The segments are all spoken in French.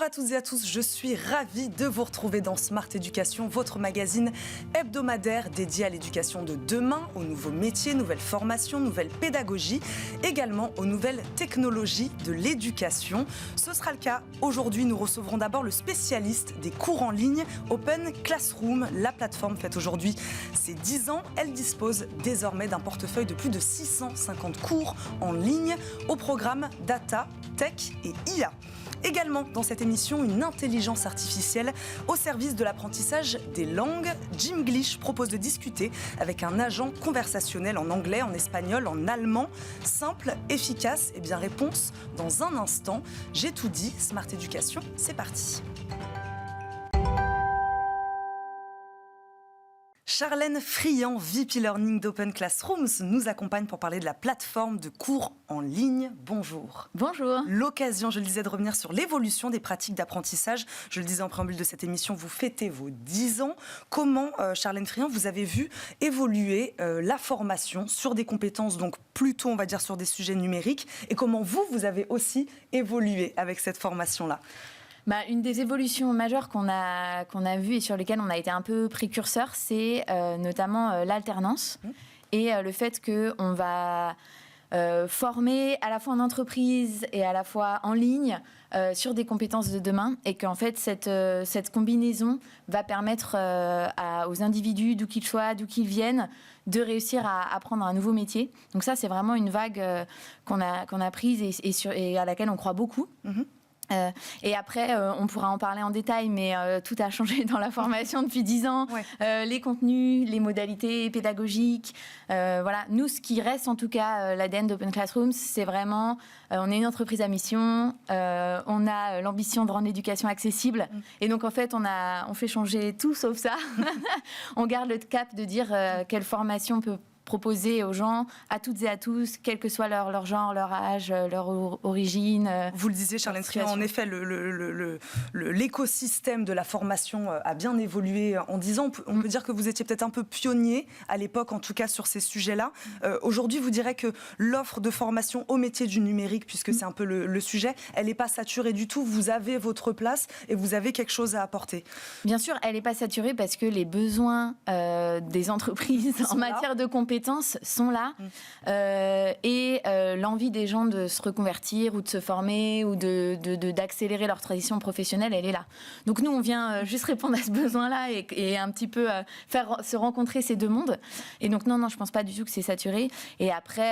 Bonjour à toutes et à tous, je suis ravie de vous retrouver dans Smart Education, votre magazine hebdomadaire dédié à l'éducation de demain, aux nouveaux métiers, nouvelles formations, nouvelles pédagogies, également aux nouvelles technologies de l'éducation. Ce sera le cas aujourd'hui. Nous recevrons d'abord le spécialiste des cours en ligne, Open Classroom. La plateforme fête aujourd'hui ses 10 ans. Elle dispose désormais d'un portefeuille de plus de 650 cours en ligne au programme Data, Tech et IA. Également dans cette émission, une intelligence artificielle au service de l'apprentissage des langues. Jimglish propose de discuter avec un agent conversationnel en anglais, en espagnol, en allemand. Simple, efficace, et bien réponse dans un instant. J'ai tout dit, Smart Education, c'est parti. Charlène Friand, VP Learning d'Open Classrooms, nous accompagne pour parler de la plateforme de cours en ligne. Bonjour. Bonjour. L'occasion, je le disais, de revenir sur l'évolution des pratiques d'apprentissage. Je le disais en préambule de cette émission, vous fêtez vos 10 ans. Comment, Charlène Friand, vous avez vu évoluer la formation sur des compétences, donc plutôt, on va dire, sur des sujets numériques, et comment vous avez aussi évolué avec cette formation-là? Une des évolutions majeures qu'on a vues et sur lesquelles on a été un peu précurseur, c'est notamment l'alternance et le fait qu'on va former à la fois en entreprise et à la fois en ligne sur des compétences de demain, et qu'en fait cette combinaison va permettre aux individus, d'où qu'ils soient, d'où qu'ils viennent, de réussir à apprendre un nouveau métier. Donc ça, c'est vraiment une vague qu'on a prise et à laquelle on croit beaucoup. Et après, on pourra en parler en détail, mais tout a changé dans la formation depuis 10 ans. Ouais. Les contenus, les modalités pédagogiques. Voilà. Nous, ce qui reste en tout cas, l'ADN d'Open Classrooms, c'est vraiment, on est une entreprise à mission, on a l'ambition de rendre l'éducation accessible. Et donc, en fait, on fait changer tout sauf ça. On garde le cap de dire quelle formation peut proposer aux gens, à toutes et à tous, quel que soit leur genre, leur âge, leur origine. Vous le disiez, Charlène Friand, en effet, l'écosystème de la formation a bien évolué en 10 ans. On peut dire que vous étiez peut-être un peu pionnier à l'époque, en tout cas sur ces sujets-là. Aujourd'hui, vous direz que l'offre de formation au métier du numérique, puisque c'est un peu le sujet, elle n'est pas saturée du tout. Vous avez votre place et vous avez quelque chose à apporter. Bien sûr, elle n'est pas saturée parce que les besoins des entreprises en matière de compétences sont là et l'envie des gens de se reconvertir ou de se former ou d'accélérer leur transition professionnelle, elle est là. Donc nous, on vient juste répondre à ce besoin-là et un petit peu faire se rencontrer ces deux mondes. Et donc non, je pense pas du tout que c'est saturé. Et après,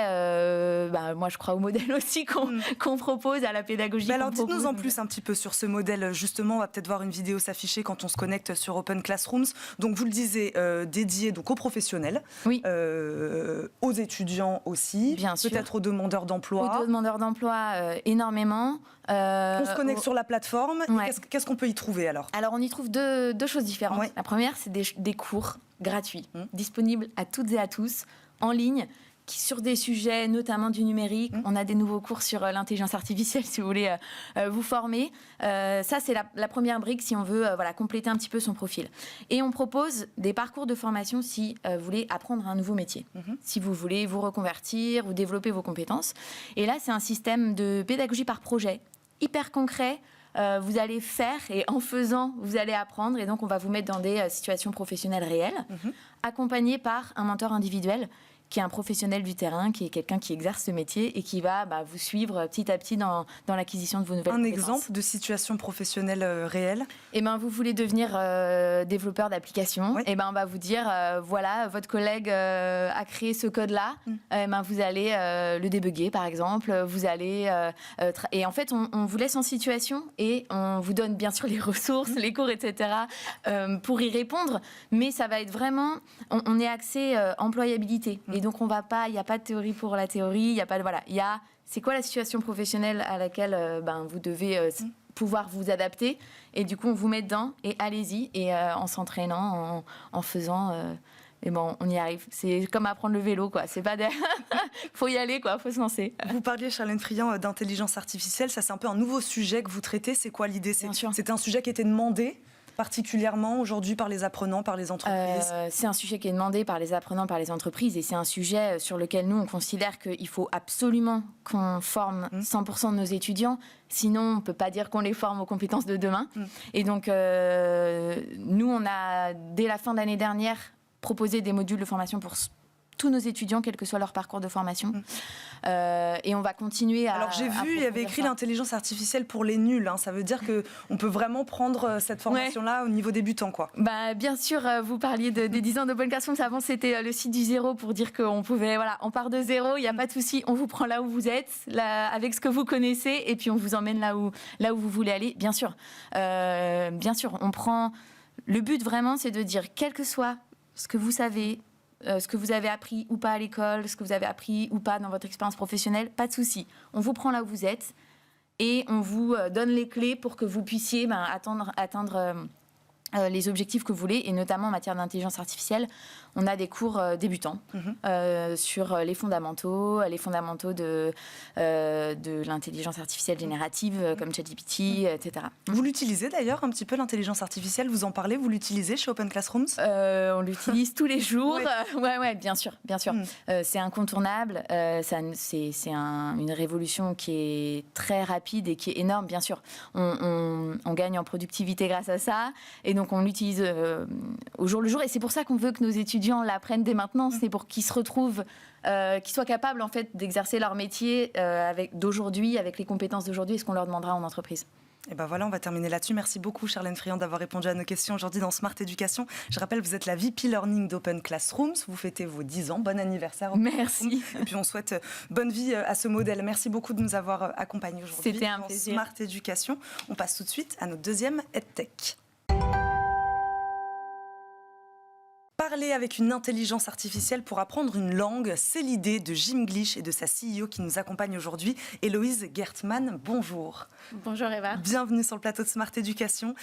moi je crois au modèle aussi qu'on propose, à la pédagogie. Alors dites-nous en plus un petit peu sur ce modèle. Justement, on va peut-être voir une vidéo s'afficher quand on se connecte sur Open Classrooms. Donc vous le disiez, dédié donc aux professionnels. Oui. Aux étudiants aussi, peut-être aux demandeurs d'emploi. Aux demandeurs d'emploi, énormément. On se connecte sur la plateforme. Ouais. Qu'est-ce qu'on peut y trouver alors ? Alors, on y trouve deux choses différentes. Ouais. La première, c'est des cours gratuits, disponibles à toutes et à tous, en ligne, sur des sujets notamment du numérique. On a des nouveaux cours sur l'intelligence artificielle si vous voulez vous former. Ça, c'est la première brique si on veut compléter un petit peu son profil. Et on propose des parcours de formation si vous voulez apprendre un nouveau métier, si vous voulez vous reconvertir ou développer vos compétences. Et là, c'est un système de pédagogie par projet, hyper concret. Vous allez faire et en faisant, vous allez apprendre. Et donc, on va vous mettre dans des situations professionnelles réelles, accompagné par un mentor individuel qui est un professionnel du terrain, qui est quelqu'un qui exerce ce métier et qui va vous suivre petit à petit dans l'acquisition de vos nouvelles compétences. Un exemple de situation professionnelle réelle ? Vous voulez devenir développeur d'application, on va vous dire, voilà, votre collègue a créé ce code-là, vous allez le débugger, par exemple, vous allez... et en fait, on vous laisse en situation et on vous donne bien sûr les ressources, les cours, etc., pour y répondre, mais ça va être vraiment... On est axé employabilité. Et donc, il n'y a pas de théorie pour la théorie, il n'y a pas de... Voilà, il y a... C'est quoi la situation professionnelle à laquelle vous devez pouvoir vous adapter ? Et du coup, on vous met dedans et allez-y. Et en s'entraînant, en faisant... on y arrive. C'est comme apprendre le vélo, quoi. C'est pas faut y aller, quoi. Faut se lancer. Vous parliez, Charlène Friand, d'intelligence artificielle. Ça, c'est un peu un nouveau sujet que vous traitez. C'est quoi l'idée ? C'est un sujet qui était demandé particulièrement aujourd'hui par les apprenants, par les entreprises? C'est un sujet qui est demandé par les apprenants, par les entreprises, et c'est un sujet sur lequel nous, on considère qu'il faut absolument qu'on forme 100% de nos étudiants. Sinon, on ne peut pas dire qu'on les forme aux compétences de demain. Et donc, nous, on a, dès la fin de l'année dernière, proposé des modules de formation pour tous nos étudiants, quel que soit leur parcours de formation. Et on va continuer à... Alors j'ai vu, il y avait écrit l'intelligence artificielle pour les nuls. Hein. Ça veut dire qu'on peut vraiment prendre cette formation-là au niveau débutant, quoi. Bien sûr, vous parliez des 10 ans d'Open Classroom. Avant, c'était le site du zéro pour dire qu'on pouvait... Voilà, on part de zéro, il n'y a pas de souci. On vous prend là où vous êtes, avec ce que vous connaissez, et puis on vous emmène là où vous voulez aller. Bien sûr, on prend... Le but, vraiment, c'est de dire, quel que soit ce que vous savez... ce que vous avez appris ou pas à l'école, ce que vous avez appris ou pas dans votre expérience professionnelle, pas de souci. On vous prend là où vous êtes et on vous donne les clés pour que vous puissiez atteindre les objectifs que vous voulez, et notamment en matière d'intelligence artificielle. On a des cours débutants sur les fondamentaux de l'intelligence artificielle générative comme ChatGPT, etc. Vous l'utilisez d'ailleurs un petit peu, l'intelligence artificielle, vous en parlez, vous l'utilisez chez Open Classrooms? On l'utilise tous les jours. Ouais, bien sûr. C'est incontournable. C'est une révolution qui est très rapide et qui est énorme, bien sûr. On gagne en productivité grâce à ça, et donc on l'utilise au jour le jour, et c'est pour ça qu'on veut que nos étudiants l'apprennent dès maintenant. C'est pour qu'ils se retrouvent, qu'ils soient capables en fait d'exercer leur métier d'aujourd'hui, avec les compétences d'aujourd'hui et ce qu'on leur demandera en entreprise. Et ben voilà, on va terminer là-dessus. Merci beaucoup Charlène Friand d'avoir répondu à nos questions aujourd'hui dans Smart Education. Je rappelle, vous êtes la VP Learning d'Open Classrooms. Vous fêtez vos 10 ans. Bon anniversaire. Merci. Et puis on souhaite bonne vie à ce modèle. Merci beaucoup de nous avoir accompagnés aujourd'hui. C'était un plaisir. Smart Education. On passe tout de suite à notre deuxième EdTech. Parler avec une intelligence artificielle pour apprendre une langue, c'est l'idée de Gimglish et de sa CEO qui nous accompagne aujourd'hui, Héloïse Gertmann. Bonjour. Bonjour Eva. Bienvenue sur le plateau de Smart Education.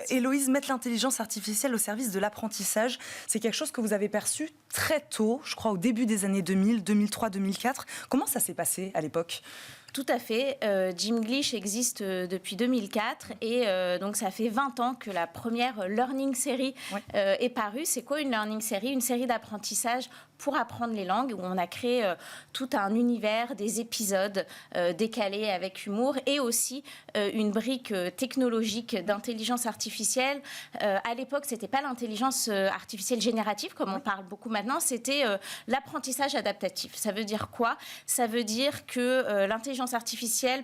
Héloïse, mettre l'intelligence artificielle au service de l'apprentissage, c'est quelque chose que vous avez perçu très tôt, je crois au début des années 2000, 2003, 2004. Comment ça s'est passé à l'époque ? Tout à fait. Gimglish existe depuis 2004 et donc ça fait 20 ans que la première Learning Series est parue. C'est quoi une Learning Series ? Une série d'apprentissage pour apprendre les langues, où on a créé tout un univers, des épisodes décalés avec humour, et aussi une brique technologique d'intelligence artificielle. À l'époque, c'était pas l'intelligence artificielle générative, comme on parle beaucoup maintenant, c'était l'apprentissage adaptatif. Ça veut dire quoi ? Ça veut dire que l'intelligence artificielle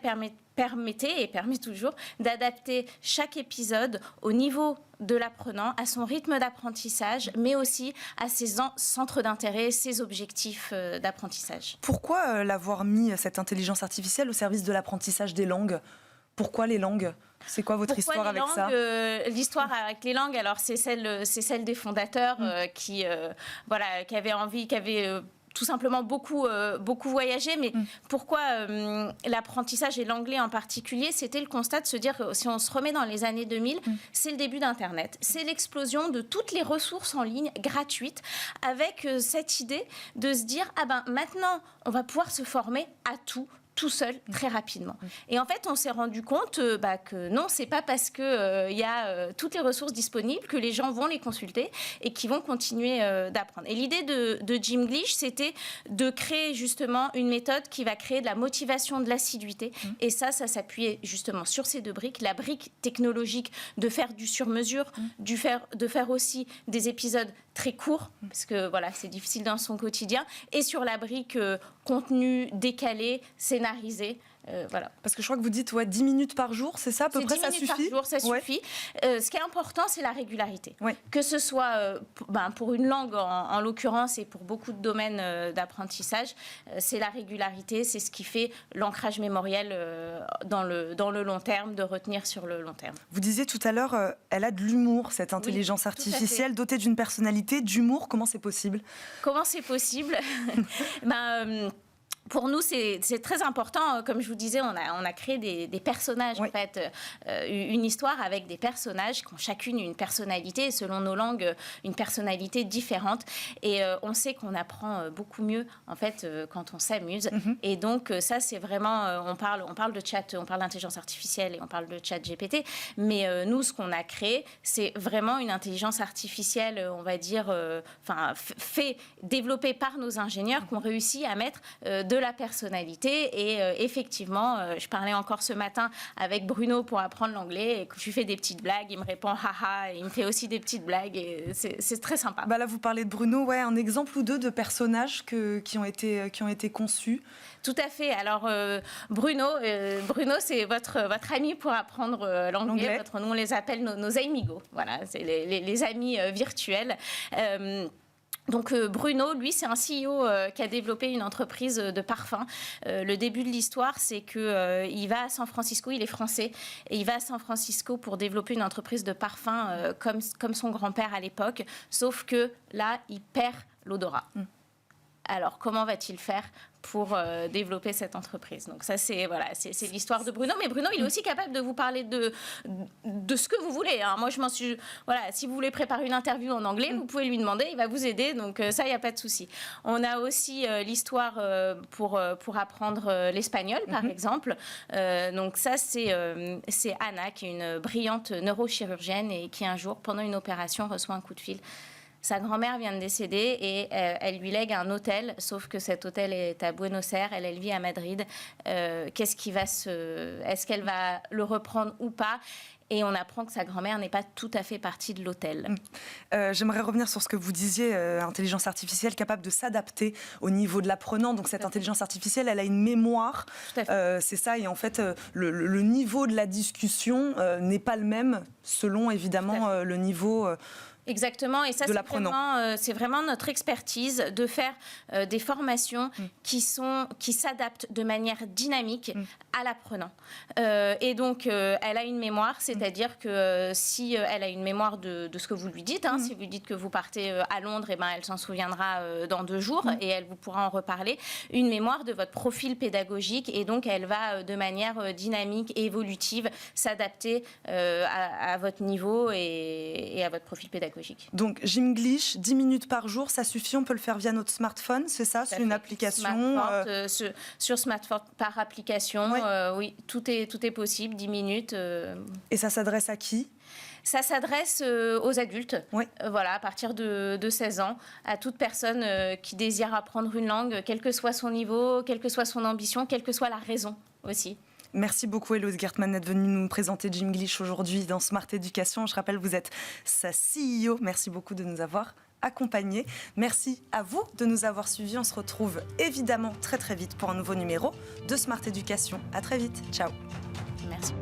permettait et permet toujours d'adapter chaque épisode au niveau de l'apprenant, à son rythme d'apprentissage, mais aussi à ses centres d'intérêt, ses objectifs d'apprentississage. Pourquoi l'avoir mis, cette intelligence artificielle, au service de l'apprentissage des langues ? Pourquoi les langues ? C'est quoi votre histoire avec ça ? L'histoire avec les langues, alors c'est celle des fondateurs qui avaient envie, qui avaient tout simplement beaucoup voyagé. Mais pourquoi l'apprentissage et l'anglais en particulier ? C'était le constat de se dire que si on se remet dans les années 2000, c'est le début d'Internet. C'est l'explosion de toutes les ressources en ligne gratuites, avec cette idée de se dire maintenant, on va pouvoir se former à tout seul, très rapidement. Et en fait, on s'est rendu compte que non, c'est pas parce qu'il y a toutes les ressources disponibles que les gens vont les consulter et qui vont continuer d'apprendre. Et l'idée de Gimglish, c'était de créer justement une méthode qui va créer de la motivation, de l'assiduité. Et ça s'appuyait justement sur ces deux briques. La brique technologique de faire du sur-mesure, de faire aussi des épisodes très courts, parce que voilà, c'est difficile dans son quotidien, et sur la brique contenu décalé, scénarisé. Voilà. Parce que je crois que vous dites 10 minutes par jour, c'est ça à peu près, ça suffit ? 10 minutes par jour, ça suffit. Ce qui est important, c'est la régularité. Que ce soit pour une langue en l'occurrence, et pour beaucoup de domaines d'apprentissage, c'est la régularité, c'est ce qui fait l'ancrage mémoriel dans le long terme, de retenir sur le long terme. Vous disiez tout à l'heure, elle a de l'humour, cette intelligence artificielle, dotée d'une personnalité, d'humour. Comment c'est possible ? Comment c'est possible ? Pour nous, c'est très important. Comme je vous disais, on a créé des personnages, en fait, une histoire avec des personnages qui ont chacune une personnalité, et selon nos langues, une personnalité différente. Et on sait qu'on apprend beaucoup mieux, en fait, quand on s'amuse. Et donc, ça, c'est vraiment... on parle de chat, on parle d'intelligence artificielle et on parle de chat GPT. Mais nous, ce qu'on a créé, c'est vraiment une intelligence artificielle, on va dire, développée par nos ingénieurs qui ont réussi à mettre de la personnalité. Et effectivement, je parlais encore ce matin avec Bruno pour apprendre l'anglais, et que je lui fais des petites blagues, il me répond haha, et il me fait aussi des petites blagues, et c'est très sympa. Là, vous parlez de Bruno, un exemple ou deux de personnages qui ont été conçus. Tout à fait. Alors, Bruno, c'est votre ami pour apprendre l'anglais. Nous, on les appelle nos amigos. Voilà, c'est les amis virtuels. Donc Bruno, lui, c'est un CEO qui a développé une entreprise de parfums. Le début de l'histoire, c'est qu'il va à San Francisco, il est français, et il va à San Francisco pour développer une entreprise de parfums comme son grand-père à l'époque, sauf que là, il perd l'odorat. Alors, comment va-t-il faire pour développer cette entreprise? Donc ça, c'est l'histoire de Bruno. Mais Bruno, il est aussi capable de vous parler de ce que vous voulez. Hein. Moi, je m'en suis... Voilà, si vous voulez préparer une interview en anglais, vous pouvez lui demander, il va vous aider. Donc ça, il n'y a pas de souci. On a aussi l'histoire pour apprendre l'espagnol, par exemple. Donc ça, c'est Anna, qui est une brillante neurochirurgienne et qui, un jour, pendant une opération, reçoit un coup de fil. Sa grand-mère vient de décéder et elle lui lègue un hôtel, sauf que cet hôtel est à Buenos Aires, elle vit à Madrid. Est-ce qu'elle va le reprendre ou pas? Et on apprend que sa grand-mère n'est pas tout à fait partie de l'hôtel. J'aimerais revenir sur ce que vous disiez, intelligence artificielle capable de s'adapter au niveau de l'apprenant. Donc cette intelligence artificielle, elle a une mémoire, c'est ça. Et en fait, le niveau de la discussion n'est pas le même selon évidemment le niveau... Exactement, et ça c'est vraiment notre expertise de faire des formations qui s'adaptent de manière dynamique à l'apprenant. Et donc elle a une mémoire, c'est-à-dire que si elle a une mémoire de ce que vous lui dites, si vous lui dites que vous partez à Londres, elle s'en souviendra dans 2 jours et elle vous pourra en reparler. Une mémoire de votre profil pédagogique, et donc elle va de manière dynamique et évolutive s'adapter à votre niveau et à votre profil pédagogique. Donc, Gimglish, 10 minutes par jour, ça suffit, on peut le faire via notre smartphone, c'est ça? C'est une application sur smartphone par application, oui, tout est possible, 10 minutes. Et ça s'adresse à qui? Ça s'adresse aux adultes, voilà, à partir de 16 ans, à toute personne qui désire apprendre une langue, quel que soit son niveau, quelle que soit son ambition, quelle que soit la raison aussi. Merci beaucoup, Héloïse Guertmann, d'être venue nous présenter Gimglish aujourd'hui dans Smart Education. Je rappelle, vous êtes sa CEO. Merci beaucoup de nous avoir accompagnés. Merci à vous de nous avoir suivis. On se retrouve évidemment très très vite pour un nouveau numéro de Smart Education. À très vite. Ciao. Merci.